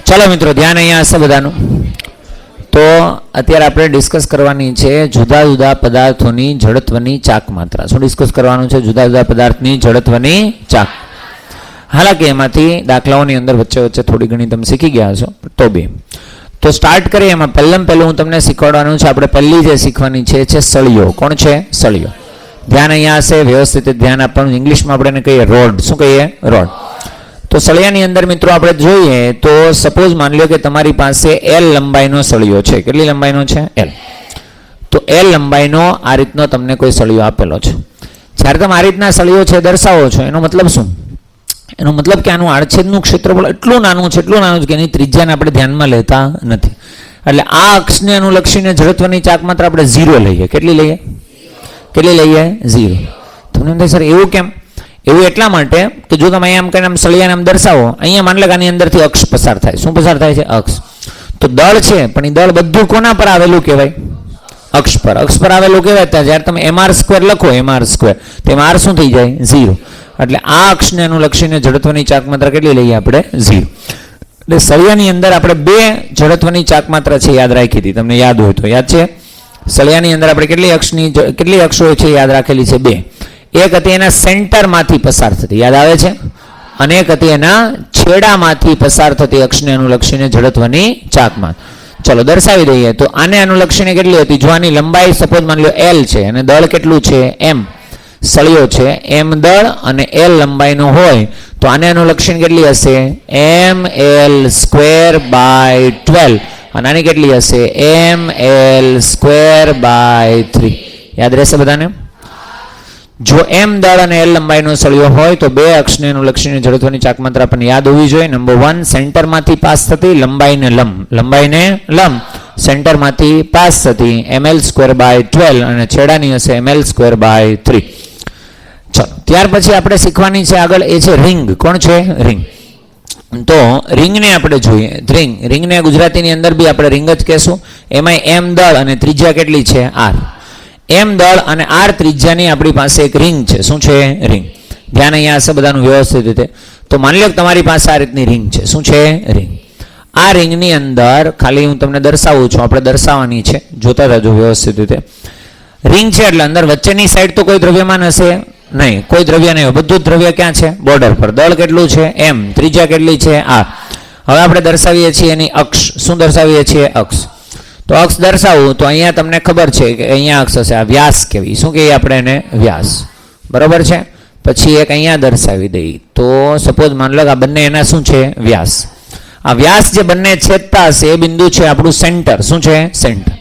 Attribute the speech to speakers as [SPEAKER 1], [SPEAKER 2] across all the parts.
[SPEAKER 1] चलो मित्रों ध्यान अहींया हशे बधानुं। तो अत्यारे आपणे डिस्कस करवानी छे जुदा जुदा पदार्थोनी जड़त्वनी चाक मात्रा। शुं डिस्कस करवानुं छे? जुदा जुदा पदार्थनी जड़त्वनी चाक। हालांकि एमांथी दाखलाओनी अंदर वच्चे वच्चे थोड़ी घणी तमे शीखी गया हशो तो बे। तो स्टार्ट करीए। एमां पहेलां हूँ तमने शीखवाडवानुं छे। आपणे पहेली जे शीखवानी छे सळियो। कोण छे? सळियो। ध्यान अहींया हशे, व्यवस्थित ध्यान आपवानुं। इंग्लिशमां आपणे कहीए रोड। शुं कहीए? रोड। तो सळियानी अंदर मित्रों आपणे जोईए तो सपोज मान लो कि तमारी पासे एल लंबाईनो सळियो छे। केटली लंबाईनो छे? एल। तो एल लंबाईनो आ रीतनो तमने कोई सळियो आपेलो छे। ज्यारे तमे आ रीतना सळियो छे दर्शावो छो एनो मतलब शुं? एनो मतलब कि आनुं आड़छेदनुं क्षेत्रफळ એટલું નાનું છે કે એની ત્રિજ્યાને આપણે ધ્યાનમાં લેતા નથી। એટલે આ અક્ષને અનુલક્ષીને જડત્વની ચાક માત્ર આપણે 0 લઈએ। કેટલી લઈએ? કેટલી લઈએ? 0। તમને એમ થાય સર એવું કેમ? એવું એટલા માટે કે જો તમે આમ કરીને આમ સળિયાને આમ દર્શાવો, અહીંયા માન લો કે આની અંદરથી અક્ષ પસાર થાય। શું પસાર થાય છે? અક્ષ। તો દળ છે પણ એ દળ બધું કોના પર આવેલું કહેવાય? અક્ષ પર। અક્ષ પર આવેલું કહેવાય। ત્યાં જ્યારે તમે mr² લખો mr², તો એમાં r શું થઈ જાય? 0। એટલે આ અક્ષને અનુલક્ષીને જડત્વની ચાક માત્રા કેટલી લઈએ આપણે? 0। એટલે સળિયાની અંદર આપણે બે જડત્વની ચાક માત્રા છે યાદ રાખી હતી। તમને યાદ હોય તો યાદ છે? સળિયાની અંદર આપણે કેટલી અક્ષો છે યાદ રાખેલી છે? બે। એક હતી એના સેન્ટરમાંથી પસાર થતી, યાદ આવે છે? અને એક હતી એના છેડામાંથી પસાર થતી અક્ષને અનુલક્ષીને જડત્વની ચાકમાં। ચલો દર્શાવી દઈએ। તો આને અનુલક્ષીને કેટલી હતી? જો આની લંબાઈ સપોઝ માની લો l છે અને દળ કેટલું છે? m। સળિયો છે m દળ અને l લંબાઈનો હોય તો આને અનુલક્ષીને કેટલી હશે? ml²/12 અને આની કેટલી હશે? ml²/3। યાદ રહેશે બધાને? જો m દળ અને l લંબાઈનો સળિયો હોય તો બે અક્ષને અનુલક્ષીને જડત્વની ચાક માત્રા આપણને યાદ હોવી જોઈએ। નંબર 1 સેન્ટરમાંથી પાસ થતી, લંબાઈને લંબ સેન્ટરમાંથી પાસ થતી ml²/12 અને છેડાની હશે ml²/3। ચલો ત્યાર પછી આપણે શીખવાની છે આગળ એ છે રિંગ। કોણ છે? રિંગ। તો રિંગને આપણે જોઈએ। રિંગને ગુજરાતીની અંદર બી આપણે રિંગ જ કહેશું। એમાં m દળ અને ત્રિજ્યા કેટલી છે? r। m દળ અને r ત્રિજ્યાની આપણી પાસે એક રિંગ છે। શું છે? રિંગ। ધ્યાન અહીંયા હશે બધાનું વ્યવસ્થિત રીતે। તો માની લો કે તમારી પાસે આ રીતની રિંગ છે। શું છે? રિંગ। આ રિંગની અંદર ખાલી હું તમને દર્શાવું છું, આપણે દર્શાવવાની છે, જોતા રહેજો વ્યવસ્થિત રીતે। રિંગ છે એટલે અંદર વચ્ચેની સાઈડ તો કોઈ દ્રવ્યમાન હશે નહીં, કોઈ દ્રવ્ય નહીં, બધું દ્રવ્ય ક્યાં છે? બોર્ડર પર। દળ કેટલું છે? m। ત્રિજ્યા કેટલી છે? r। હવે આપણે દર્શાવીએ છીએ એની અક્ષ। શું દર્શાવીએ છીએ? અક્ષ। તો અક્ષ દર્શાવું તો અહીંયા તમને ખબર છે કે અહીંયા અક્ષ હશે, આ વ્યાસ કહેવી। શું કહીએ આપણે એને? વ્યાસ। બરોબર છે। પછી એક અહીંયા દર્શાવી દઈએ તો સપોઝ માન લો કે આ બંને એના શું છે? વ્યાસ। આ વ્યાસ જે બંને છેદતા હશે એ બિંદુ છે આપણું સેન્ટર। શું છે? સેન્ટર।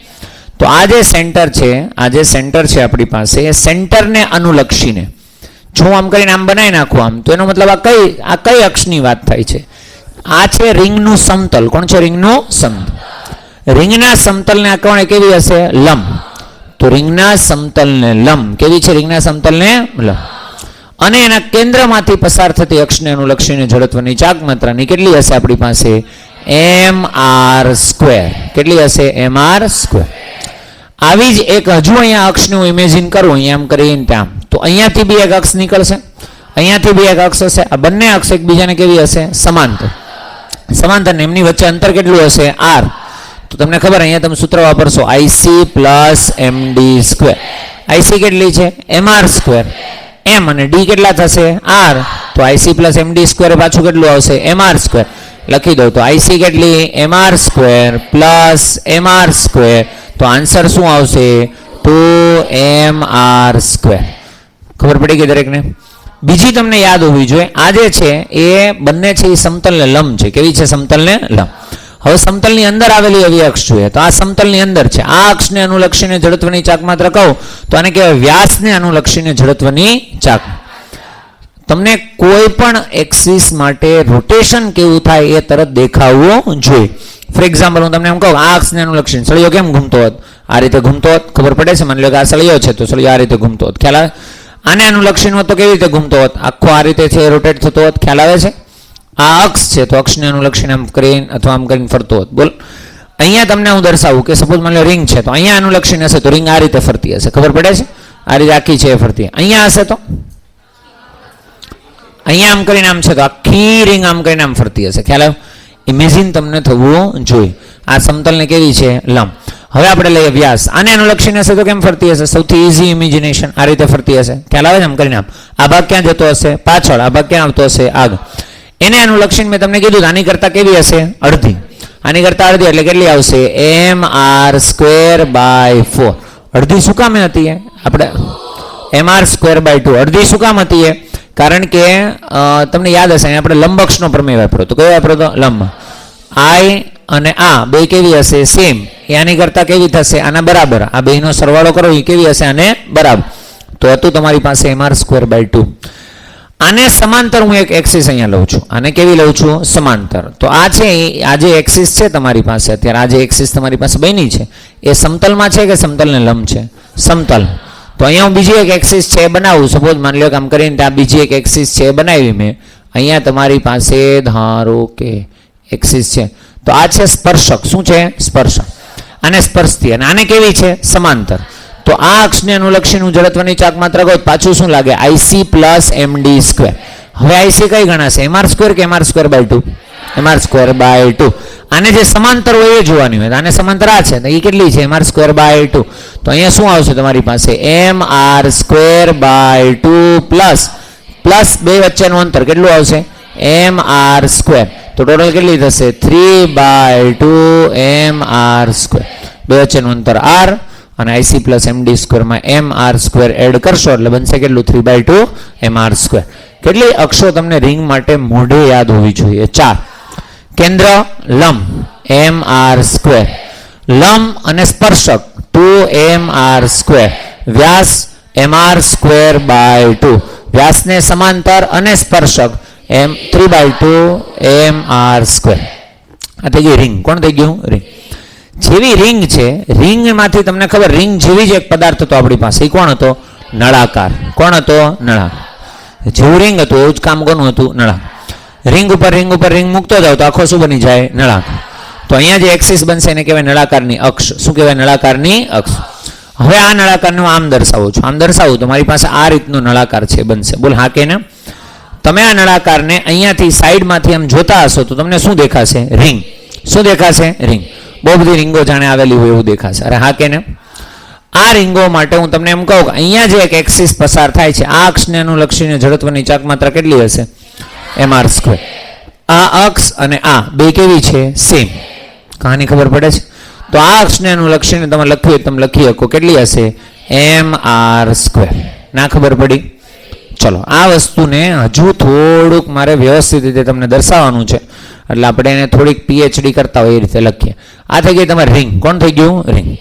[SPEAKER 1] તો આ જે સેન્ટર છે આપણી પાસે, એ સેન્ટરને અનુલક્ષીને જો આમ કરીને આમ બનાવી નાખું આમ, તો એનો મતલબ આ કઈ અક્ષની વાત થાય છે? આ છે રિંગનું સમતલ। કોણ છે? રિંગનું સમતલ। રિંગના સમતલને આ કોણ કેવી હશે? લંબ। તો રિંગના સમતલને લંબ કેવી છે? રિંગના સમતલને લંબ। અને એના કેન્દ્રમાંથી પસાર થતી અક્ષને અનુલક્ષીને જડત્વની ચાક માત્રાની કેટલી હશે આપણી પાસે? mr²। કેટલી હશે? mr²। આવી જ એક હજુ અહીંયા અક્ષને હું ઇમેજિન કરું, અહીંયા આમ કરીને ત્યાં, તો અહીંયાથી બી એક અક્ષ નીકળશે, અહીંયાથી બી એક અક્ષ હશે। આ બંને અક્ષ એકબીજાને કેવી હશે? સમાંતર। એમની વચ્ચે અંતર કેટલું હશે? r। તો તમને ખબર અહીંયા તમે સૂત્ર વાપરશો IC + MD²। IC કેટલી છે? mr²। m અને d કેટલા થશે? r। તો IC + MD² પાછું કેટલું આવશે? mr²। લખી દો તો IC કેટલી? mr² + mr²। તો આન્સર શું આવશે? 2mr²। ખબર પડી ગઈ દરેકને? બીજી તમને યાદ હોવી જોઈએ, આ જે છે એ બંને છે એ સમતલને લંબ છે। કેવી છે? સમતલને લંબ। હવે સમતલની અંદર આવેલી એવી અક્ષ જોઈએ તો આ સમતલની અંદર છે। આ અક્ષને અનુલક્ષીને જડત્વની ચાક માત્રા કહું તો આને કહેવાય વ્યાસને અનુલક્ષીને જડત્વની ચાક। તમને કોઈ પણ એક્સિસ માટે રોટેશન કેવું થાય એ તરત દેખાવું જોઈએ। ફોર એક્ઝામ્પલ હું તમને એમ કહું આ અક્ષને અનુલક્ષીને સળિયો કેમ ઘૂમતો હોત? આ રીતે ઘૂમતો હોત। ખબર પડે છે? માની લો કે આ સળિયો છે તો સળિયો આ રીતે ઘૂમતો હોત, ખ્યાલ આવે? આને અનુલક્ષીને હોત તો કેવી રીતે ઘૂમતો હોત? આખો આ રીતે છે રોટેટ થતો હોત, ખ્યાલ આવે છે? આ અક્ષ છે તો અક્ષને અનુલક્ષીને આમ કરીને અથવા આમ કરીને ફરતો હોત। બોલ અહીંયા તમને હું દર્શાવું કે સપોઝ માની લો રિંગ છે તો અહીંયા અનુલક્ષીને હશે તો રિંગ આ રીતે ફરતી હશે। ખબર પડે છે? આ રીતે આખી છે ફરતી। અહીંયા હશે તો અહીંયા આમ કરીને આમ છે તો આખી રિંગ આમ કરીને આમ ફરતી હશે, ખ્યાલ આવ્યો? ઇમેજિન તમને થવું જોઈએ. આ સમતલને કેવી છે? લંબ. હવે આપણે લઈએ વ્યાસ. આને અનુલક્ષીને હશે તો કેમ ફરતી હશે? સૌથી ઇઝી ઇમેજિનેશન, આ રીતે ફરતી હશે. ખ્યાલ આવે છે? આમ કરીને આ ભાગ ક્યાં જતો હશે? પાછળ. આ ભાગ ક્યાં આવતો હશે? આગળ. એને અનુલક્ષીને મેં તમને કીધું આની કરતા કેવી હશે? અડધી. આની કરતા અડધી એટલે કેટલી આવશે? mr²/4. અડધી શું કામ હતી? આપણે mr²/2. અડધી શું કામ હતી? કારણ કે તમને યાદ હશે આપણે લંબ અક્ષનો પ્રમેય વાપર્યો તો. કયો વાપર્યો તો? લંબ. I અને આ બે કેવી હશે? સેમ. આની કરતા કેવી થશે? આના બરાબર. આ બેનો સરવાળો કરો એ કેવી હશે? આને બરાબર. તો હતું તમારી પાસે mr²/2. આને સમાંતર હું એક એક્સિસ અહીંયા લઉં છું. આને કેવી લઉં છું? સમાંતર. તો આ છે, આ જે એક્સિસ છે તમારી પાસે અત્યારે, આ જે એક્સિસ તમારી પાસે બની છે એ સમતલમાં છે કે સમતલને લંબ છે? સમતલ. તો અહીંયા હું બીજી એક એક્સિસ છે એ બનાવું. સપોઝ માની લો કામ કરીને આ બીજી એક એક્સિસ છે એ બનાવી મેં. અહીંયા તમારી પાસે ધારો કે એક્સિસ છે. તો આ છે સ્પર્શક. શું છે? સ્પર્શક. આને સ્પર્શતી અને આને કેવી છે? સમાંતર. તો આ અક્ષને અનુલક્ષીનું જડત્વની ચાક માત્ર ગોત. પાછું શું લાગે? IC + MD². હવે IC કઈ ગણાશે? mr² કે mr²/2? mr²/2. આને જે સમાંતર હોય એ જોવાની હોય. આને સમાંતર આ છે તો એ કેટલી છે? mr²/2. તો અહીંયા શું આવશે તમારી પાસે? mr²/2 પ્લસ બે વચ્ચેનું અંતર કેટલું આવશે? mr². તો ટોટલ કેટલી થશે? 3/2 mr². બે વચ્ચેનું અંતર r અને IC + MD² માં mr² એડ કરશો એટલે બનશે કેટલું? 3/2 mr². કેટલી અક્ષો તમને રિંગ માટે મોઢે યાદ હોવી જોઈએ? 4. કેન્દ્ર લંબ mr², લંબ અને સ્પર્શક 2mr², વ્યાસ mr²/2, વ્યાસને સમાંતર અને સ્પર્શક 3/2 mr². આ થઈ ગઈ રિંગ. કોણ થઈ ગયું? રિંગ. જેવી રિંગ છે, રિંગમાંથી તમને ખબર, રિંગ જેવી જ એક પદાર્થ હતો આપણી પાસે. એ કોણ હતો? નળાકાર. કોણ હતો? નળાકાર. જેવું રિંગ હતું એવું જ કામ કોનું હતું? નળાકાર. રિંગ ઉપર રિંગ મૂકતો જાવ તો આખો શું બની જાય? નળાકાર. તો અહીંયા જે એક્સિસ બનશે એને કહેવાય નળાકારની અક્ષ. શું કહેવાય? નળાકારની અક્ષ. હવે આ નળાકારને હું આમ દર્શાવું છું. આમ દર્શાવું તો મારી પાસે આ રીતનો નળાકાર છે બનશે. બોલ હા કે ના? તમે આ નળાકારને અહીંયાથી સાઈડમાંથી આમ જોતા હશો તો તમને શું દેખાશે? રિંગ. શું દેખાશે? રિંગ. બહુ બધી રીંગો જાણે આવેલી હોય એવું દેખાશે. અરે હા કે ને? આ રીંગો માટે હું તમને એમ કહું કે અહીંયા જે એક એક્સિસ પસાર થાય છે, આ અક્ષને અનુલક્ષીને જડત્વની ચાક માત્રા કેટલી હશે? mr². આ અક્ષ અને આ બે કેવી છે? સેમ. કહાની ખબર પડે છે? તો આ અક્ષને અનુલક્ષીને તમે લખીએ, તમે લખી શકો કેટલી હશે? mr². ના ખબર પડી? ચલો, આ વસ્તુને હજુ થોડુંક મારે વ્યવસ્થિત રીતે તમને દર્શાવવાનું છે, એટલે આપણે એને થોડીક PhD કરતા હોય એ રીતે લખીએ. આ થઈ ગઈ તમારી રિંગ. કોણ થઈ ગયું? રિંગ.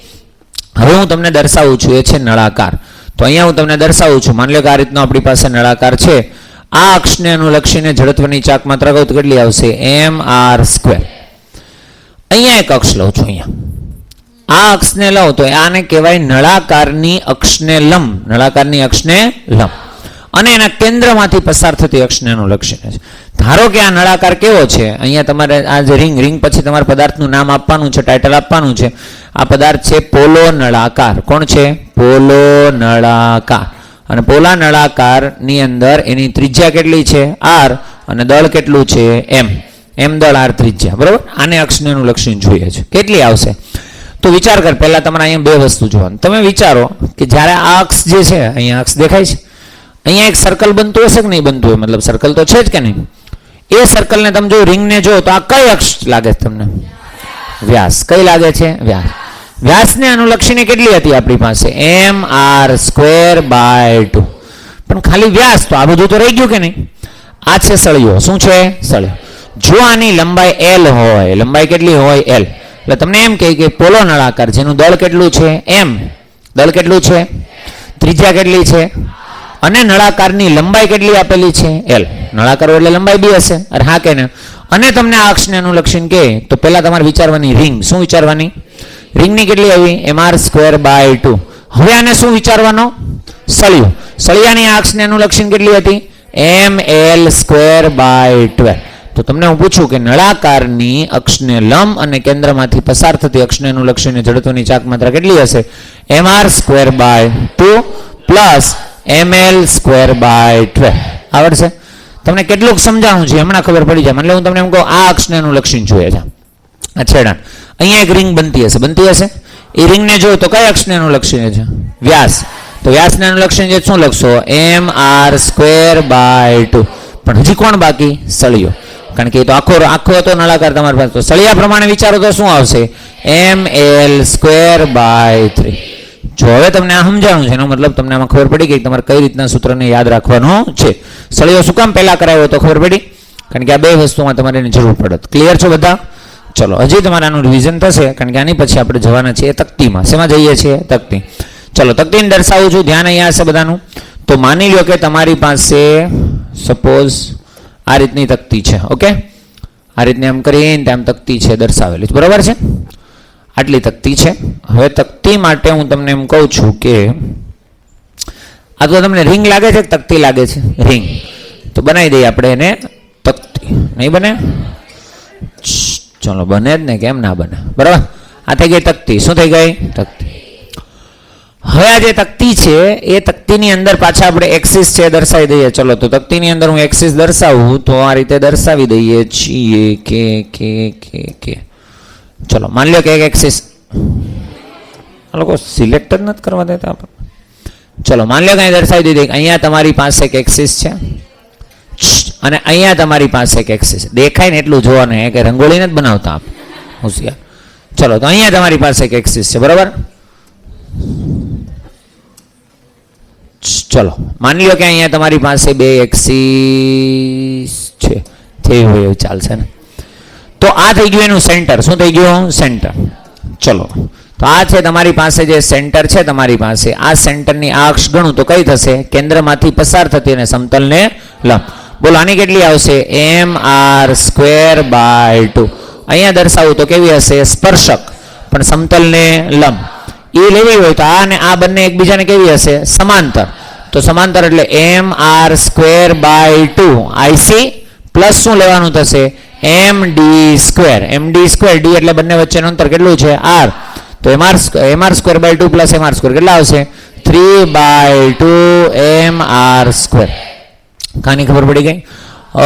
[SPEAKER 1] હવે હું તમને દર્શાવું છું એ છે નળાકાર. તો અહીંયા હું તમને દર્શાવું છું. માની લો કે આ રીતનો આપણી પાસે નળાકાર છે. આ અક્ષને અનુલક્ષીને જડત્વની ચાક માત્રા કહું તો કેટલી આવશે? mr². અહીંયા એક અક્ષ લઉં છું. અહીંયા આ અક્ષને લઉં તો આને કહેવાય નળાકારની અક્ષને લંબ. નળાકારની અક્ષને લંબ અને એના કેન્દ્રમાંથી પસાર થતી અક્ષને અનુલક્ષીને છે. ધારો કે આ નળાકાર કેવો છે? અહીંયા તમારે આ જે રિંગ પછી તમારે પદાર્થનું નામ આપવાનું છે, ટાઇટલ આપવાનું છે. આ પદાર્થ છે પોલો નળાકાર. કોણ છે? પોલો નળાકાર. અને પોલા નળાકારની અંદર એની ત્રિજ્યા કેટલી છે? r, અને દળ કેટલું છે? m દળ, r ત્રિજ્યા. બરોબર? આને અક્ષને અનુલક્ષીને જોઈએ છે. કેટલી આવશે? તો વિચાર કર. પહેલા તમારે અહીંયા બે વસ્તુ જોવાનું. તમે વિચારો કે જ્યારે આ અક્ષ જે છે, અહીંયા અક્ષ દેખાય છે, અહીંયા એક સર્કલ બનતું હશે કે નહીં બનતું હોય? મતલબ સર્કલ તો છે જ કે નહીં? એ સર્કલને તમે જો રિંગને જો તો આ કઈ અક્ષ લાગે છે તમને? વ્યાસ. કઈ લાગે છે? વ્યાસ. વ્યાસને અનુલક્ષીને કેટલી હતી આપણી પાસે? mr²/2. પણ ખાલી વ્યાસ, તો આ બધું તો રહી ગયું કે નહીં? આ છે સળિયો. શું છે? સળિયો. જો આની લંબાઈ l હોય, લંબાઈ કેટલી હોય? l, એટલે તમને એમ કહે કે પોલો નળાકાર જેનું દળ કેટલું છે? m. દળ કેટલું છે? ત્રિજ્યા કેટલી છે? અને નળાકારની લંબાઈ કેટલી આપેલી છે? l. નળાકાર એટલે લંબાઈ બી હશે. અરે હા કે ને? અને તમને આ અક્ષને અનુલક્ષીને કહે તો પહેલા તમારે વિચારવાની રિંગ. શું વિચારવાની? રિંગની કેટલી આવી? mr²/2. હવે આને શું વિચારવાનો? સળિયો. સળિયાની આ અક્ષને અનુલક્ષીને કેટલી હતી? ml²/12. તો તમને હું પૂછું કે નળાકારની અક્ષને લંબ અને કેન્દ્રમાંથી પસાર થતી અક્ષને અનુલક્ષીને જડત્વની ચાક માત્રા કેટલી હશે? mr²/2 plus ml²/12. આવડશે? તમને કેટલુંક સમજાવું છે હમણાં ખબર પડી જાય. એટલે હું તમને એમ કહું આ અક્ષને અનુલક્ષીને જોઈએ છે આ છેડા. અહીંયા એક રિંગ બનતી હશે. એ રિંગને જો તો કયા અક્ષને અનુલક્ષીને છે? વ્યાસ. તો વ્યાસને અનુલક્ષીને છે શું લખશો? mr²/2. પણ હજી કોણ બાકી? સળિયો. કારણ કે એ તો આખો હતો નળાકાર તમારી પાસે. તો સળિયા પ્રમાણે વિચારો તો શું આવશે? ml²/3. જો હવે તમને આ સમજાણું છે એનો મતલબ તમને આમાં ખબર પડી ગઈ તમારે કઈ રીતના સૂત્રને યાદ રાખવાનું છે. સળિયો શું કામ પહેલા કરાવ્યો તો ખબર પડી? કારણ કે આ બે વસ્તુમાં તમારે એની જરૂર પડત. ક્લિયર છો બધા? ચલો હજી તમારે આનું રિવિઝન થશે કારણ કે આની પછી આપણે જવાના છીએ તકતીમાં. શેમાં જઈએ છીએ? તકતી. ચલો તકતીને દર્શાવું છું. ધ્યાન અહીંયા હશે બધાનું. તો માની લો કે તમારી પાસે સપોઝ આ રીતની તકતી છે. ઓકે, આ રીતની આમ કરીને આમ તકતી છે દર્શાવેલી છે. બરાબર છે? આટલી તકતી છે. હવે તકતી માટે હું તમને એમ કહું છું કે આ તો તમને રિંગ લાગે છે કે તકતી લાગે છે? રિંગ. તો બનાવી દઈએ આપણે એને તકતી. નહીં બને? ચલો બને જ ને, કેમ ના બને? બરાબર. આ થઈ ગઈ તકતી. શું થઈ ગઈ? તકતી. હવે આ જે તકતી છે એ તકતીની અંદર પાછા આપણે એક્સિસ છે દર્શાવી દઈએ. ચલો તો તકતીની અંદર હું એક્સિસ દર્શાવું તો આ રીતે દર્શાવી દઈએ છીએ કે ચલો માની લો કે એક એક્સિસ આ લોકો સિલેક્ટ જ નથી કરવા દેતા આપણે. ચલો માની લો કે અહીં દર્શાવી દીધી. અહીંયા તમારી પાસે એક એક્સિસ છે અને અહીંયા તમારી પાસે એક એક્સિસ. દેખાય ને એટલું જોવાનું કે રંગોળી નથી બનાવતા આપ હોશિયાર. ચલો તો અહીંયા તમારી પાસે એક એક્સિસ છે. બરાબર. ચલો માની લો કે અહીંયા તમારી પાસે બે એક્સિસ છે. થઈ હોય એવું ચાલશે ને? તો આ થઈ ગયું એનું સેન્ટર. શું થઈ ગયું? સેન્ટર. ચલો તો આ છે તમારી પાસે જે સેન્ટર છે તમારી પાસે. આ સેન્ટરની આ અક્ષ ગણું તો કઈ થશે? કેન્દ્રમાંથી પસાર થતી અને સમતલને લંબ. બોલો આની કેટલી આવશે? mr²/2. અહીંયા દર્શાવું તો કેવી હશે? સ્પર્શક પણ સમતલને લંબ. એ લેવી હોય તો આ અને આ બંને એકબીજાને કેવી હશે? સમાંતર. તો સમાંતર એટલે mr²/2 IC પ્લસ શું લેવાનું થશે? md². d એટલે બંને વચ્ચેનું અંતર કેટલું છે? r. તો mr²/2 પ્લસ mr² કેટલા આવશે? 3/2 mr². કાની ખબર પડી ગઈ?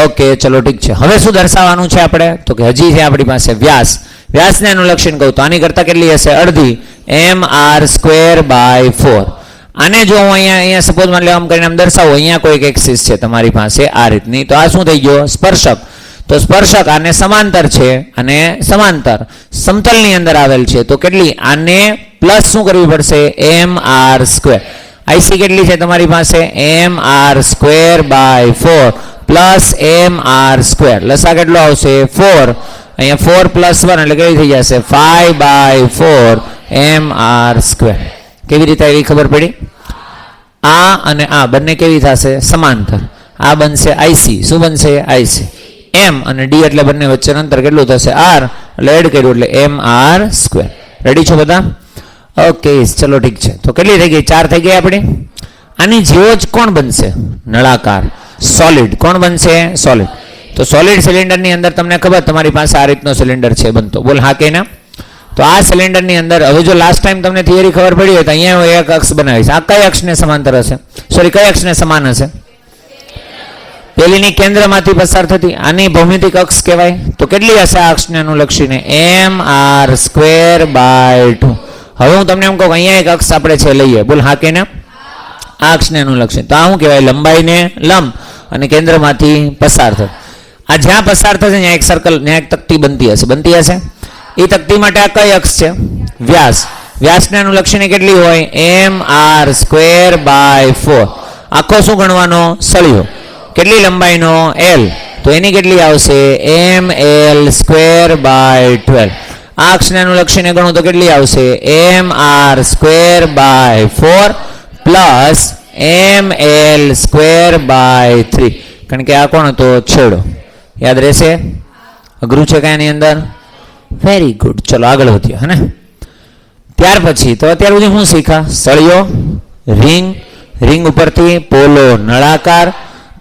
[SPEAKER 1] ઓકે ચલો ઠીક છે. હવે શું દર્શાવવાનું છે આપણે? તો કે હજી છે આપણી પાસે વ્યાસ. વ્યાસને અનુલક્ષીને કહું તો આની કરતાં કેટલી હશે? અડધી. mr²/4. આને જો હું અહીંયા સપોઝ માની લો આમ કરીને આમ દર્શાવું. અહીંયા કોઈક એક્સિસ છે તમારી પાસે આ રીતની. તો આ શું થઈ ગયો? સ્પર્શક. તો સ્પર્શક આને સમાંતર છે અને સમાંતર સમતલની અંદર આવેલ છે. તો કેટલી? આને પ્લસ શું કરવી પડશે? mr². IC કેટલી છે તમારી પાસે? mr²/4 plus mr². લસા કેટલો આવશે? 4. અહીંયા 4 + 1 એટલે કેવી થઈ જશે? 5/4 mr². કેવી રીતે એવી ખબર પડી? આ અને આ બંને કેવી થશે? સમાંતર. આ બનશે IC. શું બનશે? IC. m અને d એટલે બંને વચ્ચેનું અંતર કેટલું થશે? r. એટલે એડ કર્યું એટલે mr². રેડી છો બધા? ઓકે ચલો ઠીક છે. તો કેટલી થઈ ગઈ? 4 થઈ ગઈ આપણી. આની જેવો જ કોણ બનશે? નળાકાર સોલિડ. કોણ બનશે? સોલિડ. તો સોલિડ સિલિન્ડરની અંદર તમને ખબર તમારી પાસે આ રીતનો સિલિન્ડર છે બનતો. બોલ હા કે ના? તો આ સિલિન્ડરની અંદર હવે જો લાસ્ટ ટાઈમ તમને થિયરી ખબર પડી હોય તો અહીંયા હું એક અક્ષ બનાવીશ. આ કઈ અક્ષને સમાંતર હશે? સોરી કઈ અક્ષને સમાન હશે? પેલીની કેન્દ્રમાંથી પસાર થતી. આની ભૌમિતિક અક્ષ કહેવાય. તો કેટલી હશે આ અક્ષને અનુલક્ષીને? mr²/2. હવે હું તમને એમ કહું અહીંયા એક અક્ષ આપણે છે લઈએ. બોલ હા કે ના? આ અક્ષને અનુલક્ષીને. તો આ શું કહેવાય? લંબાઈને લંબ અને કેન્દ્રમાંથી પસાર થશે. આ જ્યાં પસાર થશે ત્યાં એક સર્કલ, ત્યાં એક તકતી બનતી હશે. એ તકતી માટે આ કઈ અક્ષ છે? વ્યાસ. વ્યાસને અનુલક્ષીને કેટલી હોય? mr²/4. આખો શું ગણવાનો? સળિયો. કેટલી લંબાઈનો? l. તો એની કેટલી આવશે? ml²/12. આ અક્ષને અનુલક્ષીને ગણું તો કેટલી આવશે? mr²/4 plus ml²/3. કારણ કે આ કોણ હતો? છેડો. યાદ રહેશે? અઘરું છે કાંઈ એની અંદર? Very good. ચલો આગળ વધીએ હે ને. ત્યાર પછી તો અત્યાર સુધી શું શીખા? સળિયો, રિંગ ઉપરથી પોલો નળાકાર,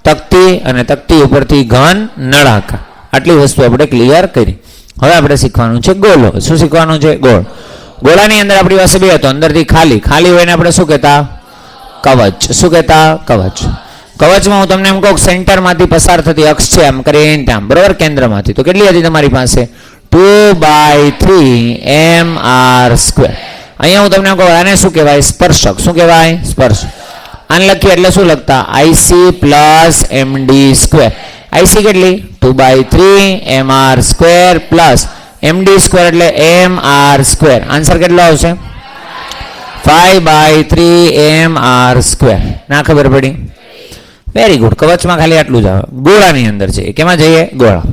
[SPEAKER 1] તકતી અને તકતી ઉપરથી ઘન નળાકાર. આટલી વસ્તુ આપણે ક્લિયર કરી. હવે આપણે શીખવાનું છે ગોળો. શું શીખવાનું છે? ગોળ. ગોળાની અંદર આપણી પાસે બે હતો. અંદરથી ખાલી હોય ને આપણે શું કહેતા? કવચ. શું કહેતા? કવચ. કવચમાં હું તમને એમ કહું સેન્ટરમાંથી પસાર થતી અક્ષ છે આમ કરીને આમ બરોબર કેન્દ્રમાંથી તો કેટલી હતી તમારી પાસે 2/3 mr². અહીંયા હું તમને કહું આને શું કહેવાય સ્પર્શક. શું કહેવાય સ્પર્શક. આને લખીએ એટલે શું લખતા IC પ્લસ md². IC કેટલી 2/3 mr² પ્લસ md² એટલે mr². આન્સર કેટલો આવશે 5/3 mr². ના ખબર પડી? Very good. કવચમાં ખાલી આટલું જ આવે. ગોળાની અંદર છે કેમાં જઈએ ગોળા.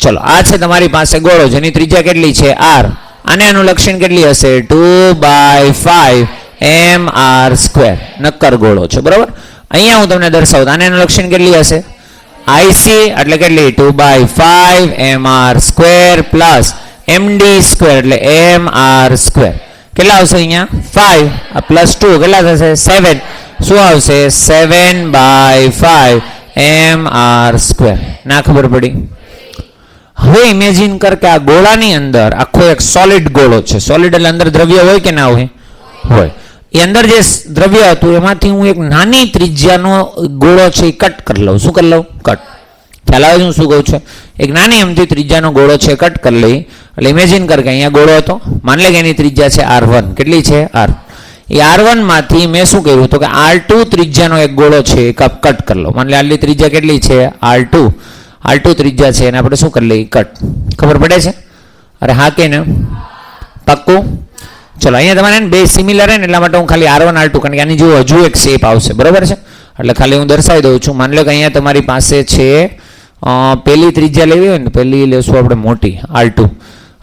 [SPEAKER 1] ચલો આ છે તમારી પાસે ગોળો જેની ત્રિજ્યા કેટલી છે r. આને અનુલક્ષીને કેટલી હશે 2/5 mr². નક્કર ગોળો છે બરોબર. અહીંયા હું તમને દર્શાવું આને અનુલક્ષીને કેટલી હશે IC એટલે કેટલી 2/5 mr² પ્લસ md² એટલે mr². કેટલા આવશે અહીંયા 5 પ્લસ 2 કેટલા થશે 7. શું આવશે 7/5 mr². ના ખબર પડી? હવે ઇમેજિન કર કે આ ગોળાની અંદર આખો એક સોલિડ ગોળો છે. સોલિડ એટલે અંદર દ્રવ્ય હોય કે ના હોય? હોય. એ અંદર જે દ્રવ્ય હતું એમાંથી હું એક નાની ત્રિજ્યાનો ગોળો છે એ કટ કરી લઉં. શું કરી લઉં? કટ. ખ્યાલ આવે હું શું કહું છું? એક નાની એમથી ત્રિજ્યાનો ગોળો છે કટ કરી લઈ એટલે ઇમેજિન કર કે અહીંયા ગોળો હતો. માન લે કે એની ત્રિજ્યા છે r1. કેટલી છે r. એ r1 માંથી મેં શું કર્યું તો કે r2 ત્રિજ્યાનો એક ગોળો છે એ કટ કરી લો. માન લે આટલી ત્રિજ્યા કેટલી છે r2 ત્રિજ્યા છે એને આપણે શું કરી લઈએ કટ. ખબર પડે છે? અરે હા કે ને પાક્કું? ચલો અહીંયા તમારે બે સિમિલર હે ને એટલા માટે હું ખાલી r1 r2 કારણ કે આની જેવું હજુ એક શેપ આવશે બરોબર છે એટલે ખાલી હું દર્શાવી દઉં છું. માની લો કે અહીંયા તમારી પાસે છે પહેલી ત્રિજ્યા લેવી હોય ને પહેલી લેશું આપણે મોટી r2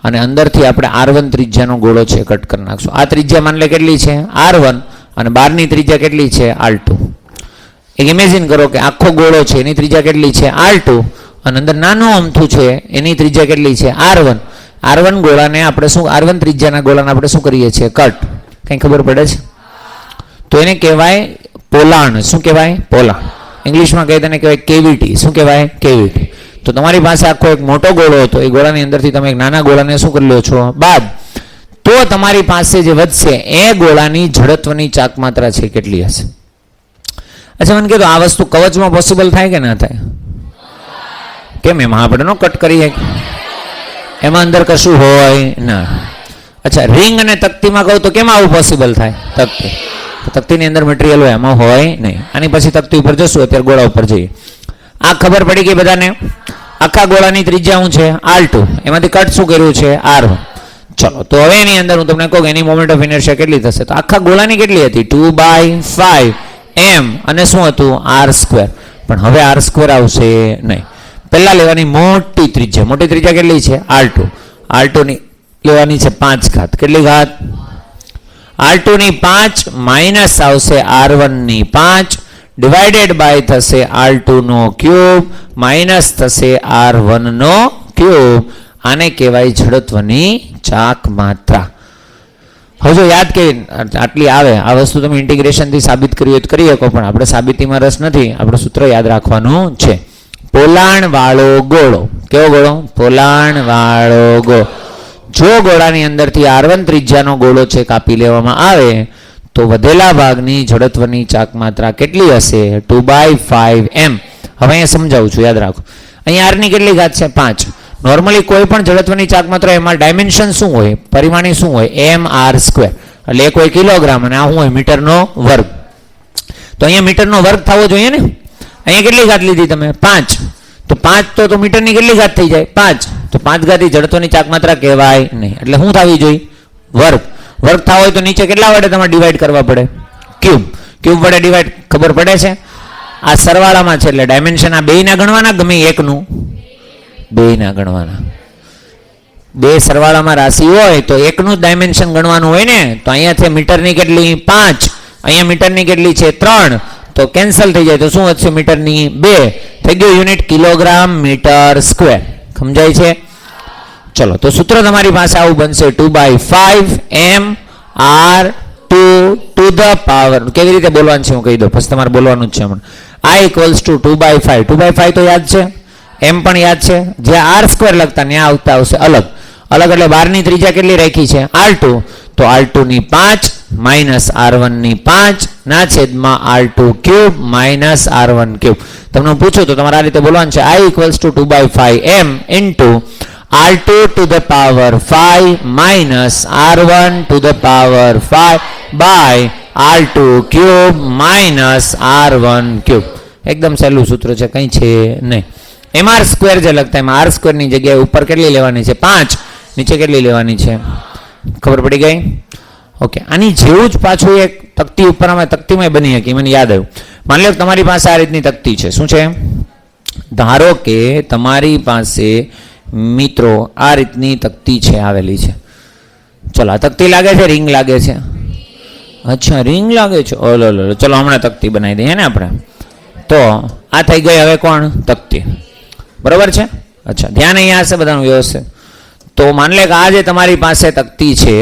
[SPEAKER 1] અને અંદરથી આપણે r1 ત્રિજ્યાનો ગોળો છે કટ કરી નાખશું. આ ત્રિજ્યા માની લે કેટલી છે r1 અને બહારની ત્રિજ્યા કેટલી છે r2. એક ઇમેજિન કરો કે આખો ગોળો છે એની ત્રિજ્યા કેટલી છે r2 અને અંદર નાનું અમથું છે એની ત્રિજ્યા કેટલી છે r1 ગોળાને આપણે શું r1 ત્રિજ્યાના ગોળાને આપણે શું કરીએ છીએ કટ. કંઈ ખબર પડે છે? તો એને કહેવાય પોલાણ. શું કહેવાય? પોલાણ. ઇંગ્લિશમાં કહે તેને કહેવાય કેવિટી. શું કહેવાય? કેવિટી. તો તમારી પાસે આખો એક મોટો ગોળો હતો એ ગોળાની અંદરથી તમે એક નાના ગોળાને શું કરી લો છો બાદ. તો તમારી પાસે જે વધશે એ ગોળાની જડત્વની ચાક માત્રા છે કેટલી હશે? અચ્છા મને કીધું આ વસ્તુ કવચમાં પોસિબલ થાય કે ના થાય? કેમ એમાં આપણે નો કટ કરીએ? એમાં અંદર કશું હોય ના. અચ્છા રિંગ અને તકતીમાં કહું તો કેમ આવું પોસિબલ થાય? તકતી. તકતીની અંદર મટીરિયલ હોય એમાં હોય નહીં. આની પછી તકતી ઉપર જશું અત્યારે ગોળા ઉપર જઈએ. આ ખબર પડી ગઈ બધાને? આખા ગોળાની ત્રિજ્યા શું છે r2 એમાંથી કટ શું કર્યું છે r1. ચલો તો હવે એની અંદર હું તમને કહું એની મોમેન્ટ ઓફ ઇનર્શિયા કેટલી થશે તો આખા ગોળાની કેટલી હતી 2/5 m અને શું હતું r². પણ હવે r² આવશે નહીં. પહેલા લેવાની મોટી ત્રિજ્યા કેટલી છે r2 ની લેવાની છે 5 ઘાત. કેટલી ઘાત? r2 ની 5 માઇનસ આવશે r1 ની 5 ડિવાઇડેડ બાય થશે r2 નો ક્યુબ માઇનસ થશે r1 નો ક્યુબ. આને કહેવાય જડત્વની ચાક માત્રા. હવે જો યાદ કે આટલી આવે આ વસ્તુ તમે ઇન્ટિગ્રેશનથી સાબિત કરી હોય તો કરી શકો પણ આપણે સાબિતીમાં રસ નથી. આપણે સૂત્ર યાદ રાખવાનું છે. પોલાણ વાળો ગોળો. કેવો ગોળો? પોલાણ વાળો ગોળો. જો ગોળાની અંદરથી r1 ત્રિજ્યાનો ગોળો છે કાપી લેવામાં આવે તો વધેલા ભાગની જડત્વની ચાક માત્રા કેટલી હશે 2/5 m. હવે અહીંયા સમજાવું છું યાદ રાખો. અહીંયા r ની કેટલી ઘાત છે 5. નોર્મલી કોઈ પણ જડત્વની ચાક માત્રા એમાં ડાયમેન્શન શું હોય? પરિમાણી શું હોય? mr². એટલે એક હોય કિલોગ્રામ અને આ શું હોય મીટરનો વર્ગ. તો અહીંયા મીટરનો વર્ગ થવો જોઈએ ને. અહીંયા કેટલી ઘાત લીધી તમે 5 તો 5 તો મીટરની કેટલી ઘાત થઈ જાય 5 તો 5 ઘાતી જડત્વની ચાક માત્રા કહેવાય નહીં. એટલે શું થવી જોઈએ? વર્ગ. વર્ગ થવો હોય તો નીચે કેટલા વડે તમારે ડિવાઈડ કરવા પડે? ક્યુબ વડે ડિવાઈડ. ખબર પડે છે? આ સરવાળામાં છે એટલે ડાયમેન્શન આ બેયના ગણવાના ગમે એકનું બેયના ગણવાના. બે સરવાળામાં રાશિ હોય તો એકનું જ ડાયમેન્શન ગણવાનું હોય ને. તો અહીંયા છે મીટરની કેટલી 5 અહીંયા મીટરની કેટલી છે 3 તો કેન્સલ થઈ જાય તો શું વધશે મીટરની 2 થઈ ગયું યુનિટ કિલોગ્રામ મીટર સ્ક્વેર. સમજાય છે? ચલો તો સૂત્ર તમારી પાસે આવું બનશે 2/5 m r2 to the power. કેવી રીતે બોલવાનું છે હું કહી દઉં પછી તમારે બોલવાનું જ છે હમણાં. i equals to 2/5. 2/5 તો યાદ છે m પણ યાદ છે. જે r² લખતા ત્યાં આવતા આવશે અલગ એટલે 12 ની ત્રિજ્યા કેટલી રાખી છે r2 તો r2 ની 5 માઇનસ R1 ની 5 ના છેદમાં R2 cube minus R1 cube. તમને હું પૂછું તો તમારે આ રીતે બોલવાનું છે I = 2/5m into R2 to the power 5 minus R1 to the power 5 by R2 cube minus R1 cube. એકદમ સહેલું સૂત્ર છે, કંઈ છે નહીં. mr સ્ક્વેર જે લખતા એમાં r સ્ક્વેર ની જગ્યાએ ઉપર કેટલી લેવાની છે? 5. નીચે કેટલી લેવાની છે? ખબર પડી ગઈ? ઓકે. આની જેવું જ પાછું એક તકતી ઉપર અમે તકતીમાં બની શકી, મને યાદ આવ્યું. માની લો તમારી પાસે આ રીતની તકતી છે. શું છે? ધારો કે તમારી પાસે મિત્રો આ રીતની તકતી છે આવેલી છે. ચલો, આ તકતી લાગે છે, રિંગ લાગે છે? અચ્છા, રિંગ લાગે છે. ઓલો ચલો હમણાં તકતી બનાવી દઈએ ને આપણે. તો આ થઈ ગઈ હવે કોણ? તકતી. બરોબર છે? અચ્છા, ધ્યાન અહીંયા હશે બધાનું વ્યવસ્થિત. તો માની લે કે આ જે તમારી પાસે તકતી છે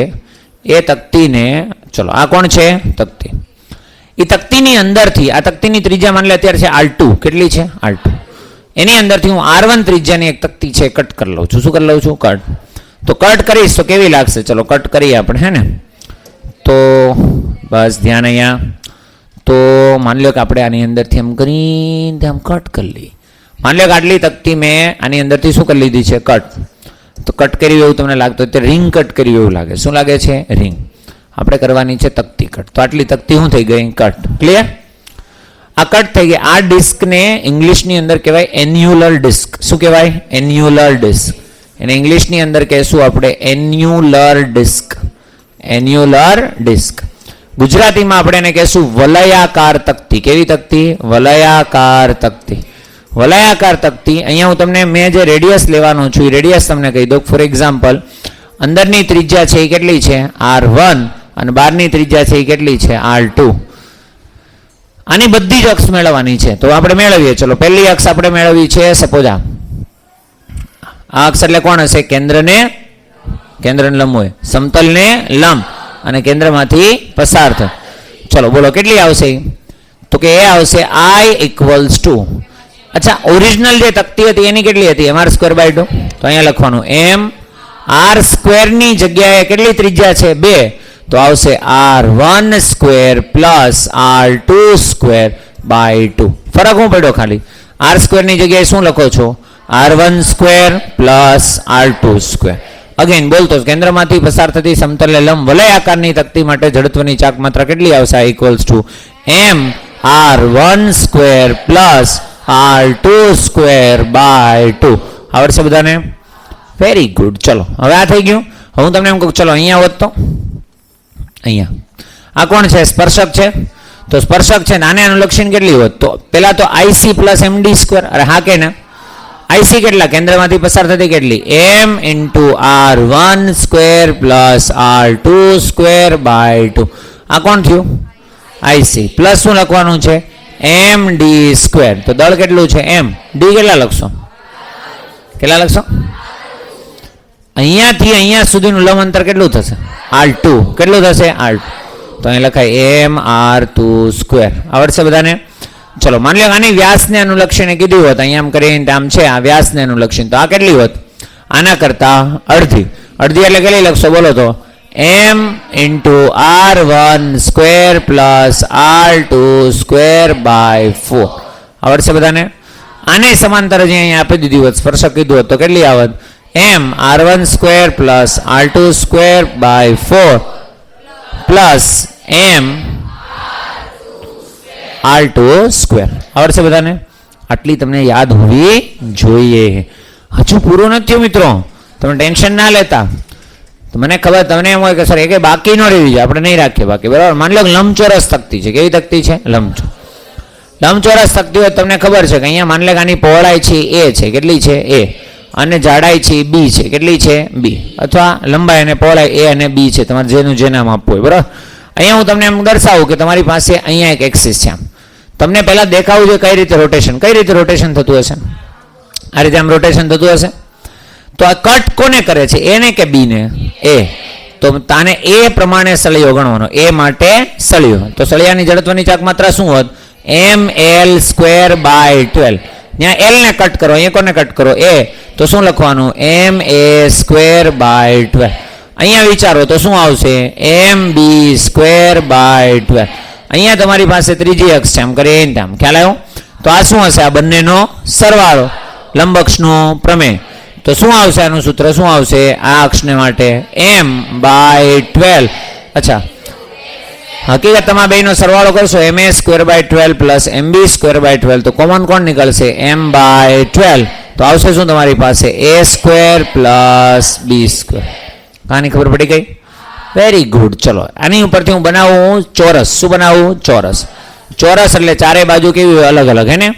[SPEAKER 1] એ તકતીને, ચલો આ કોણ છે? તકતી. એ તકતીની અંદરથી, આ તકતીની ત્રિજ્યા માની લે અત્યારે છે R2. કેટલી છે? R2. એની અંદરથી હું R1 ત્રિજ્યાની એક તકતી છે કટ કરી લઉં છું. શું કરી લઉં છું? કટ. તો કટ કરીશ તો કેવી લાગશે? ચલો કટ કરીએ આપણે, હે ને? તો બસ ધ્યાન અહીંયા. તો માની લો કે આપણે આની અંદરથી એમ કરીને આમ કટ કરી લઈએ. માની લો કે આટલી તકતી મેં આની અંદરથી શું કરી લીધી છે? કટ. તો કટ કર્યું એવું તમને લાગતું હોય, રિંગ કટ કર્યું એવું લાગે. શું લાગે છે? રિંગ. આપણે કરવાની છે તકતી કટ. તો આટલી તકતી શું થઈ ગઈ? કટ. ક્લિયર? આ કટ થઈ ગઈ. આ ડિસ્કને ઇંગ્લિશની અંદર કહેવાય એન્યુલર ડિસ્ક. શું કહેવાય? Annular disc. એને ઇંગ્લિશની અંદર કહેશું આપણે એન્યુલર ડિસ્ક. Annular disk. ગુજરાતીમાં આપણે એને કહેશું વલયાકાર તકતી. કેવી તકતી? વલયાકાર તકતી. વલયાકાર તકતી. અહીંયા હું તમને મેં જે રેડિયસ લેવાનો છું એ રેડિયસ તમને કહી દઉં. ફોર એક્ઝામ્પલ, અંદરની ત્રિજ્યા છે એ કેટલી છે? R1. અને બહારની ત્રિજ્યા છે એ કેટલી છે? R2. આની બધી જ અક્ષ મેળવવાની છે. તો આપણે મેળવીએ. ચલો, પહેલી અક્ષ આપણે મેળવી છે. સપોઝ આ અક્ષ એટલે કોણ હશે? કેન્દ્રને લંબ હોય, સમતલને લંબ અને કેન્દ્રમાંથી પસાર થાય. ચલો બોલો કેટલી આવશે? તો કે એ આવશે I = અચ્છા, ઓરિજિનલ જે તકતી હતી એની કેટલી હતી? mr²/2. તો અહીંયા લખવાનું mr² ની જગ્યાએ કેટલી ત્રિજ્યા છે? 2. તો આવશે R1² + R2² ફરક હું પડ્યો ખાલી. R² ની જગ્યાએ શું લખો છો? R1² + R2². અગેન બોલતો, કેન્દ્રમાંથી પસાર થતી સમતલ લંબ વલયાકારની તકતી માટે જડત્વની ચાક માત્રા કેટલી આવશે? I = mr1² + R2²/2. આવડશે બધાને? Very good. ચલો હવે આ થઈ ગયું. હવે હું તમને એમ કહું, ચલો અહીંયા હોત તો અહીંયા આ કોણ છે? સ્પર્શક છે. તો સ્પર્શક છે, આને અનુલક્ષીને કેટલી હોત? તો પેલા તો IC + MD². અરે હા કે ના? IC કેટલા? કેન્દ્રમાંથી પસાર થતી કેટલી? m × R1² + R2²/2. આ કોણ થયું? IC. પ્લસ શું લખવાનું છે? MD². તો દળ કેટલું છે? m. d કેટલા લખશો? કેટલા લખશો? અહીંયાથી અહીંયા સુધીનું લંબ અંતર કેટલું થશે? R2. કેટલું થશે? R2. તો અહીં લખાય mr2². આવડશે બધાને? ચલો માની લો આની વ્યાસને અનુલક્ષીને કીધું હોત, અહીંયા આમ કરીને આમ છે, આ વ્યાસને અનુલક્ષીને, તો આ કેટલી હોત? આના કરતા અડધી. અડધી એટલે કેટલી લખશો? બોલો તો m × R1² + R2²/4. આવડશે બધાને? આને સમાંતર જે અહીંયા આપી દીધી હોત, સ્પર્શક કીધું હોત, તો કેટલી આવત? m R1² + R2²/4 plus m R2². આવડશે બધાને? આટલી તમને યાદ હોવી જોઈએ. હજુ પૂરું નથી થયું મિત્રો, તમે ટેન્શન ના લેતા. મને ખબર તમને એમ હોય કે સર એ કંઈ બાકી ન રહેવી જોઈએ, આપણે નહીં રાખીએ બાકી. બરાબર? માની લો લંબચોરસ તકતી છે. કેવી તકતી છે? લંબચોરસ તકતી હોય. તમને ખબર છે કે અહીંયા માની લો કે આની પહોળાઈ છે A છે. કેટલી છે? A. અને જાડાઈ છે B છે. કેટલી છે? B. અથવા લંબાઈ અને પહોળાઈ A અને B છે. તમારે જેનું જે નામ આપવું હોય. બરાબર? અહીંયા હું તમને એમ દર્શાવું કે તમારી પાસે અહીંયા એક એક્સિસ છે. તમને પહેલાં દેખાવું જોઈએ કઈ રીતે રોટેશન થતું હશે. આ રીતે આમ રોટેશન થતું હશે. તો આ કટ કોને કરે છે? A ને કે B ને? A. તો તાને A પ્રમાણે સળિયો ગણવાનો. A માટે સળિયો. તો સળિયાની જડત્વની ચાક માત્રા શું હોત? ml²/12. ત્યાં L ને કટ કરો, અહીંયા કોને કટ કરો? A. તો શું લખવાનું? mA²/12. અહીંયા વિચારો તો શું આવશે એમ બી સ્ક્વેર બાય 12. અહીંયા તમારી પાસે ત્રીજી અક્ષ છે, આમ કરીએ આમ, ખ્યાલ આવ્યો? તો આ શું હશે? આ બંનેનો સરવાળો, લંબ અક્ષનો પ્રમેય. તો શું આવશે આનું સૂત્ર? શું આવશે આ અક્ષને માટે? M by 12. અચ્છા, હકીકતમાં બેનો સરવાળો કરશો M A square by 12 plus M B square by 12, તો કોમન કોણ નીકળશે? M by 12. તો આવશે શું તમારી પાસે? A square plus B square. કહાની ખબર પડી ગઈ? Very good. ચલો આની ઉપરથી હું બનાવું ચોરસ. શું બનાવું? ચોરસ. ચોરસ એટલે ચારે બાજુ કેવી હોય? અલગ અલગ, હે ને?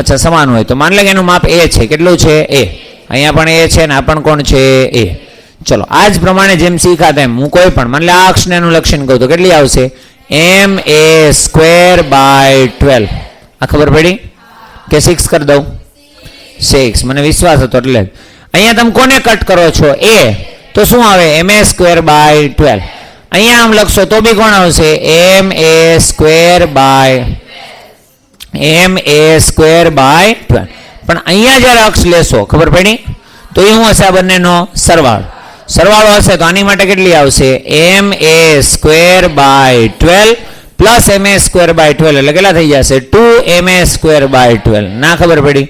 [SPEAKER 1] અચ્છા, સમાન હોય. તો માન લે કે એનું માપ એ છે. કેટલું છે? એ. અહીંયા પણ એ છે ને આ પણ કોણ છે? એ. ચલો આ જ પ્રમાણે જેમ શીખાતા એમ હું કોઈ પણ માન લે આ અક્ષને અનુલક્ષીને કહું તો કેટલી આવશે? M A square by 12. આ ખબર પડી કે 6 કરી દઉં? 6. મને વિશ્વાસ હતો એટલે. અહીંયા તમે કોને કટ કરો છો? એ. તો શું આવે? એમ એ સ્ક્વેર બાય 12. અહીંયા આમ લખશો તો બી કોણ આવશે? M A square by 12. પણ અહીંયા જ્યારે અક્ષ લેશો, ખબર પડી? તો એ શું હશે? આ બંનેનો સરવાળો. સરવાળો હશે તો આની માટે કેટલી આવશે? M A square by 12 plus M A square by 12 એટલે કેટલા થઈ જશે? 2 ma સ્ક્વેર બાય 12. ના ખબર પડી?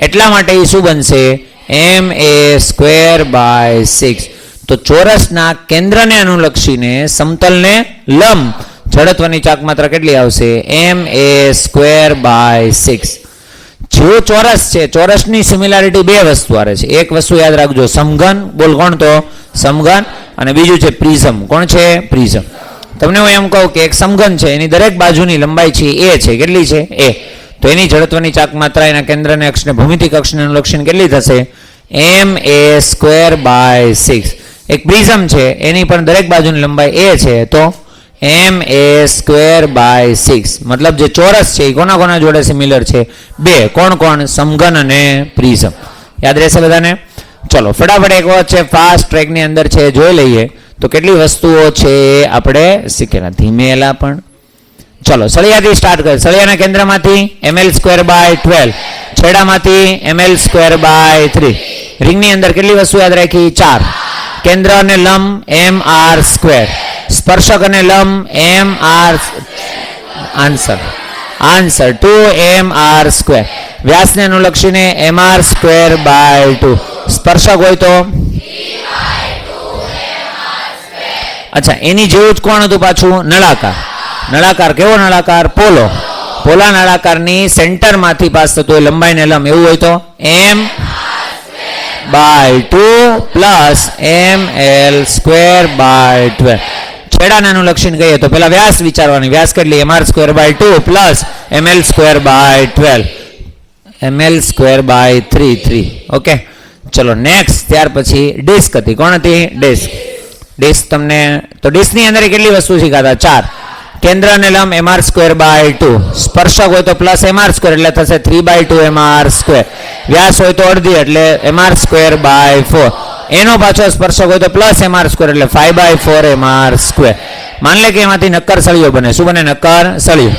[SPEAKER 1] એટલા માટે એ શું બનશે? એમ એ સ્ક્વેર બાય 6. તો ચોરસના કેન્દ્રને અનુલક્ષીને સમતલને લંબ જડત્વની ચાક માત્રા કેટલી આવશે? M A square by 6. જો ચોરસ છે, ચોરસની સિમિલારિટી બે વસ્તુ આવે છે. એક વસ્તુ યાદ રાખજો, સમઘન. બોલ કોણ? તો સમઘન. અને બીજું છે પ્રિઝમ. કોણ છે? પ્રિઝમ. તમને હું એમ કહું કે એક સમઘન છે, એની દરેક બાજુની લંબાઈ છે એ છે. કેટલી છે? એ. તો એની જડત્વની ચાક માત્રા એના કેન્દ્રને અક્ષને ભૌમિતિક અક્ષને અનુલક્ષીને કેટલી થશે? એમ એ સ્ક્વેર બાય 6. એક પ્રિઝમ છે, એની પણ દરેક બાજુની લંબાઈ એ છે, તો એમ એ સ્ક્વેર બાય 6. મતલબ જે ચોરસ છે એ કોના કોના જોડે સિમિલર છે? બે. કોણ કોણ? સમઘન અને પ્રિઝમ. યાદ રહેશે બધાને? ચલો ફટાફટ એક વખત છે ફાસ્ટ ટ્રેકની અંદર છે જોઈ લઈએ તો કેટલી વસ્તુઓ છે આપણે શીખેલા. ધીમેલા પણ. ચલો સળિયાથી સ્ટાર્ટ કરીએ. સળિયાના કેન્દ્રમાંથી ml સ્ક્વેર બાય 12, છેડામાંથી ml સ્ક્વેર બાય 3. રિંગની અંદર કેટલી વસ્તુ યાદ રાખી? 4. કેન્દ્ર અને લંબ mr સ્ક્વેર, સ્પર્શક અને લંબ mr. Answer 2mr square. વ્યાસને અનુલક્ષીને mr સ્ક્વેર બાય 2. સ્પર્શક હોય તો અચ્છા એની જેવું જ કોણ હતું પાછું? નળાકાર. નળાકાર કેવો નળાકાર? પોલો. પોલા નળાકારની સેન્ટરમાંથી પાસ થતું હોય લંબાઈને લંબ, એવું હોય તો m by 2 plus ml square by 12. છેડાને અનુલક્ષીને કહીએ તો પેલા વ્યાસ વિચારવાની. વ્યાસ કેટલી? mr square by 2 plus ml square by 12. ml square by 3. Okay ચલો નેક્સ્ટ. ત્યાર પછી ડિસ્ક હતી. કોણ હતી? ડિસ્ક. ડિસ્ક તમને તો ડિસ્કની અંદર કેટલી વસ્તુ શીખાતા? 4. કેન્દ્ર અને લંબ mr સ્ક્વેર બાય 2. સ્પર્શક હોય તો પ્લસ mr સ્ક્વેર એટલે થશે 3/2 mr સ્ક્વેર. વ્યાસ હોય તો અડધી એટલે mr સ્ક્વેર બાય 4. એનો પાછો સ્પર્શક હોય તો પ્લસ mr સ્ક્વેર એટલે 5/4 mr સ્ક્વેર. માન લે કે એમાંથી નક્કર સળિયો બને. શું બને? નક્કર સળિયો.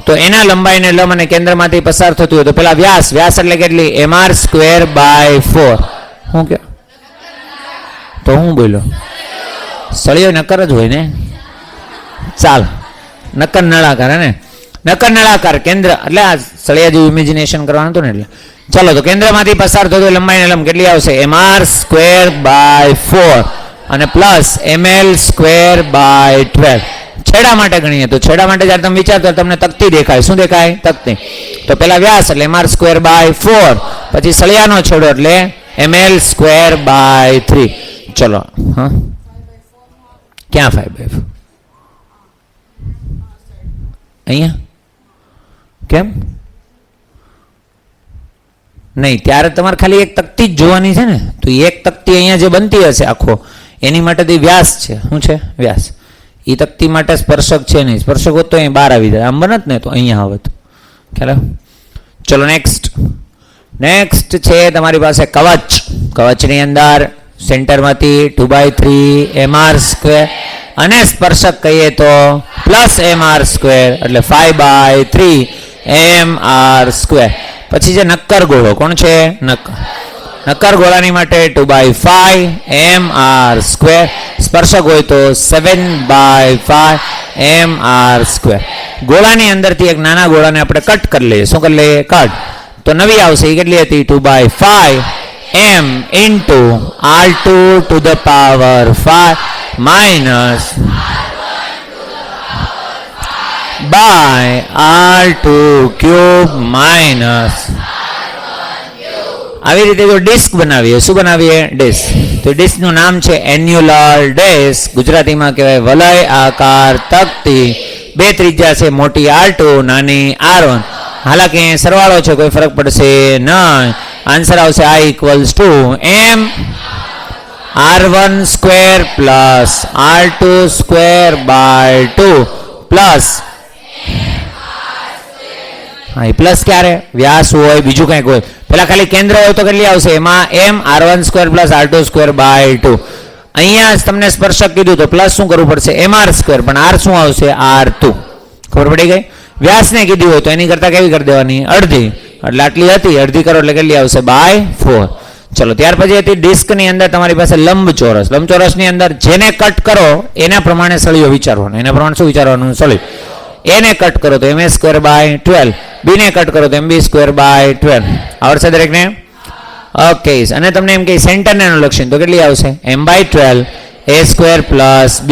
[SPEAKER 1] તો એના લંબાઈને લંબ અને કેન્દ્રમાંથી પસાર થતું હોય તો પેલા વ્યાસ. વ્યાસ એટલે કેટલી? mr square by 4. શું કે? તો હું બોલ્યો સળિયો નક્કર જ હોય ને. ચાલ નક્કર નળાકાર હે ને. નક્કર નળાકાર કેન્દ્ર એટલે આ સળિયા જેવું ઇમેજિનેશન કરવાનું હતું ને એટલે. ચલો તો કેન્દ્રમાંથી પસાર થતો લંબાઈને લંબ કેટલી આવશે? mr સ્ક્વેર બાય 4 અને પ્લસ ml સ્ક્વેર બાય 12. છેડા માટે ગણીએ તો છેડા માટે જ્યારે તમે વિચારતો તમને તકતી દેખાય. શું દેખાય? તકતી. તો પેલા વ્યાસ એટલે mr સ્ક્વેર બાય 4, પછી સળિયાનો છેડો એટલે ml સ્ક્વેર બાય 3. ચલો હા ક્યાં 5/4? અહીંયા કેમ નહીં? ત્યારે તમારે ખાલી એક તકતી જ જોવાની છે ને. તો એક તકતી અહીંયા જે બનતી હશે આખો એની માટે તો વ્યાસ છે. શું છે? વ્યાસ. એ તકતી માટે સ્પર્શક છે નહીં. સ્પર્શક હોત તો અહીં બહાર આવી જાય. આમ બનત ને તો અહીંયા આવત. ખ્યાલ? ચલો નેક્સ્ટ છે તમારી પાસે કવચ. કવચની અંદર સેન્ટરમાંથી 2/3 mr સ્ક્વેર અને સ્પર્શક કહીએ તો પ્લસ mr સ્ક્વેર એટલે 5/3 mr સ્ક્વેર. પછી જે નક્કર ગોળો. કોણ છે? નક્કર. નક્કર ગોળાની માટે 2/5 mr², સ્પર્શક હોય તો 7/5 mr². ગોળાની અંદરથી એક નાના ગોળાને આપણે કટ કરી લઈએ. શું કરી લઈએ? કટ. તો નવી આવશે એ કેટલી હતી? 2/5 m into r2 to the power 5 minus by r2 cube minus. આવી રીતે જો ડિસ્ક બનાવીએ, શું બનાવીએ? ડિસ્ક. તો ડિસ્કનું નામ છે એન્યુલર ડિસ્ક. ગુજરાતીમાં કહેવાય વલય આકાર તકતી. બે ત્રિજ્યા છે, મોટી r2 નાની r1. હાલાકી સરવાળો છે, કોઈ ફરક પડશે નહીં. આન્સર આવશે I equals to m r1² plus r2² by 2 plus હા, એ પ્લસ ક્યારે? વ્યાસ હોય, બીજું કંઈક હોય. પેલા ખાલી કેન્દ્ર હોય તો કેટલી આવશે? એમાં m r1² plus r2² by 2. અહીંયા તમને સ્પર્શક કીધું તો પ્લસ શું કરવું પડશે? mr², પણ r શું આવશે? r2. ખબર પડી ગઈ? વ્યાસને કીધી હોય તો એની કરતા કેવી કરી દેવાની? અડધી. એટલે આટલી હતી, અડધી કરો એટલે કેટલી આવશે? by 4. ચલો, ત્યાર પછી હતી ડિસ્કની અંદર તમારી પાસે લંબચોરસ. લંબચોરસની અંદર જેને કટ કરો એના પ્રમાણે સળિયો વિચારવાનો. એના પ્રમાણે શું વિચારવાનું? સળિયો. એને કટ કરો તો ma² by 12, બીને કટ કરો તો mb² by 12. આવડશે દરેકને? ઓકે. અને તમને એમ કે સેન્ટરને અનુલક્ષીને તો કેટલી આવશે? m/12 a² plus b².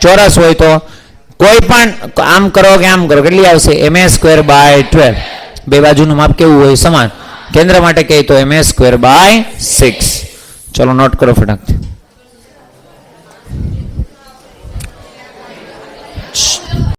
[SPEAKER 1] ચોરસ હોય તો કોઈ પણ આમ કરો કે આમ કરો, કેટલી આવશે? ma² by 12. બે બાજુનું માપ કેવું હોય? સમાન. કેન્દ્ર માટે કહે તો ma² by 6. ચલો નોટ કરો ફટાફટ.